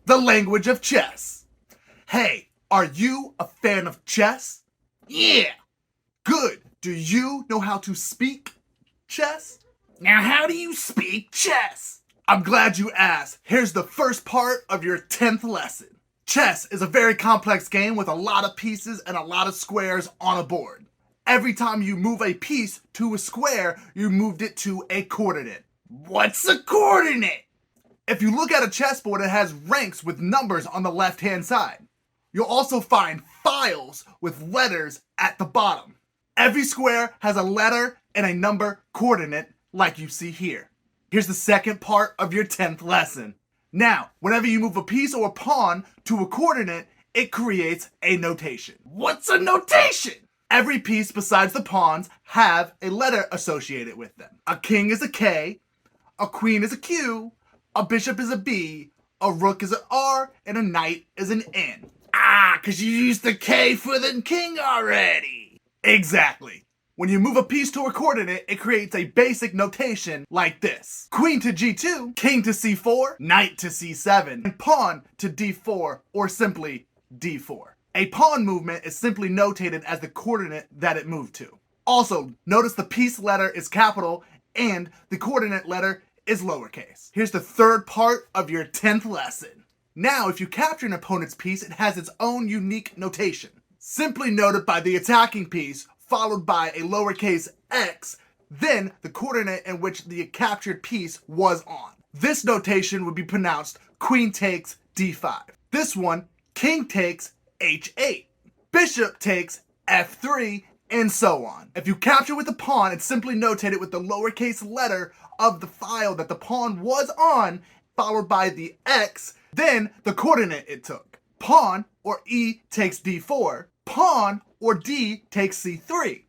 the language of chess. Hey, are you a fan of chess? Yeah. Good. Do you know how to speak chess? Now, how do you speak chess? I'm glad you asked. Here's the first part of your 10th lesson. Chess is a very complex game with a lot of pieces and a lot of squares on a board. Every time you move a piece to a square, you moved it to a coordinate. What's a coordinate? If you look at a chessboard, it has ranks with numbers on the left-hand side. You'll also find files with letters at the bottom. Every square has a letter and a number coordinate like you see here. Here's the second part of your 10th lesson. Now, whenever you move a piece or a pawn to a coordinate, it creates a notation. What's a notation? Every piece besides the pawns have a letter associated with them. A king is a K, a queen is a Q, a bishop is a B, a rook is an R, and a knight is an N. Ah, because you used the K for the king already. Exactly. When you move a piece to a coordinate, it creates a basic notation like this. Queen to G2, king to C4, knight to C7, and pawn to D4, or simply D4. A pawn movement is simply notated as the coordinate that it moved to. Also, notice the piece letter is capital and the coordinate letter is lowercase. Here's the third part of your 10th lesson. Now, if you capture an opponent's piece, it has its own unique notation. Simply noted by the attacking piece, followed by a lowercase x, then the coordinate in which the captured piece was on. This notation would be pronounced queen takes d5. This one, king takes h8. Bishop takes f3, and so on. If you capture with the pawn, it's simply notated with the lowercase letter of the file that the pawn was on, followed by the x, then the coordinate it took. Pawn, or e, takes d4. Pawn, or d, takes c3.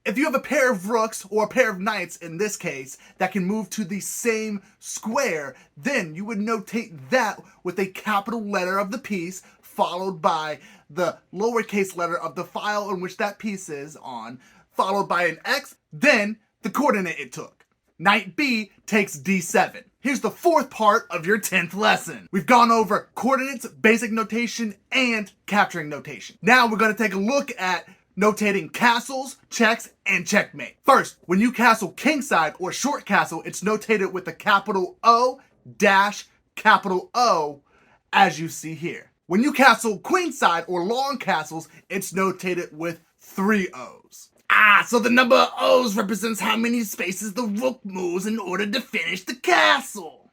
If you have a pair of rooks, or a pair of knights in this case, that can move to the same square, then you would notate that with a capital letter of the piece, followed by the lowercase letter of the file in which that piece is on, followed by an x, then the coordinate it took. Knight b takes d7. Here's the fourth part of your 10th lesson. We've gone over coordinates, basic notation, and capturing notation. Now we're going to take a look at notating castles, checks, and checkmate. First, when you castle kingside or short castle, it's notated with a capital O dash capital O, as you see here. When you castle queenside or long castles, it's notated with 3 O's. Ah, so the number of O's represents how many spaces the rook moves in order to finish the castle.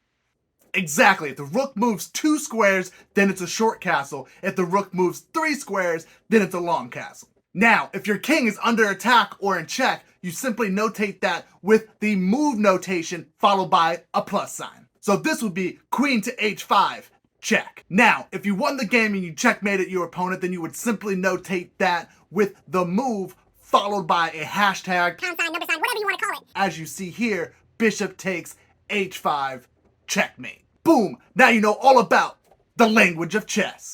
Exactly. If the rook moves 2 squares, then it's a short castle. If the rook moves 3 squares, then it's a long castle. Now, if your king is under attack or in check, you simply notate that with the move notation followed by a plus sign. So this would be queen to h5, check. Now, if you won the game and you checkmated your opponent, then you would simply notate that with the move followed by a hashtag, pound sign, number sign, whatever you want to call it. As you see here, bishop takes h5, checkmate. Boom! Now you know all about the language of chess.